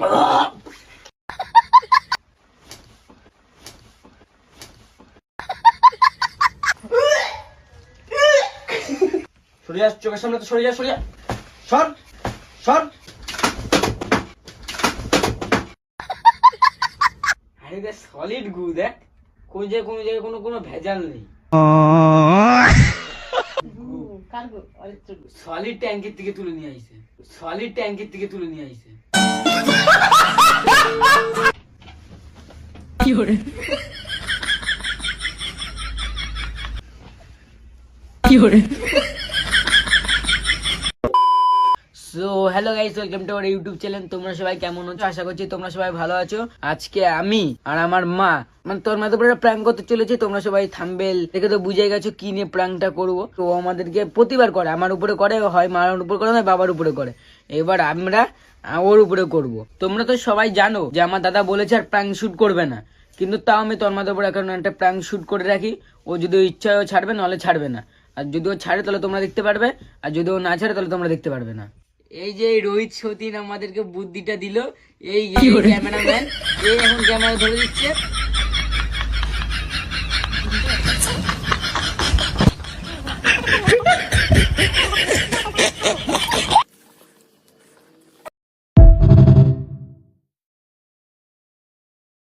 সরে যা, চোখের সামনে তো সরে যা, সর সর। আরে দেখ সলিড গু, দেখ কোন জায়গায় কোনো ভেজাল নেই। সলিড ট্যাঙ্কের থেকে তুলে নিয়ে আইছে। কি করে so hello guys, welcome to our YouTube channel. তোমরা সবাই কেমন আছো? আশা করছি তোমরা সবাই ভালো আছো। আজকে আমি আর আমার মা তোর মাথার উপরে প্র্যাঙ্ক করতে চলেছি। তোমরা সবাই থাম্বনেল দেখে তো বুঝে গেছো কি নিয়ে প্র্যাঙ্কটা করবো। তো আমাদেরকে প্রতিবার করে, আমার উপরে করে, হয় মার উপরে করে, হয় বাবার উপরে করে। এবার আমরা ওর উপরে করব। তোমরা তো সবাই জানো যে আমার দাদা বলেছে আর প্র্যাঙ্ক শুট করবে না, কিন্তু তাও আমি তোর মাথার উপরে এখন একটা প্র্যাঙ্ক শুট করে রাখি। ও যদি ইচ্ছা হয় ছাড়বে, নাহলে ছাড়বে না। আর যদি ও ছাড়ে তাহলে তোমরা দেখতে পারবে, আর যদি ও না ছাড়ে তাহলে তোমরা দেখতে পারবে না। এই যে রোহিত সতীন আমাদেরকে বুদ্ধিটা দিল, এই ক্যামেরাম্যান, এই এখন ক্যামেরা ধরে দিচ্ছে।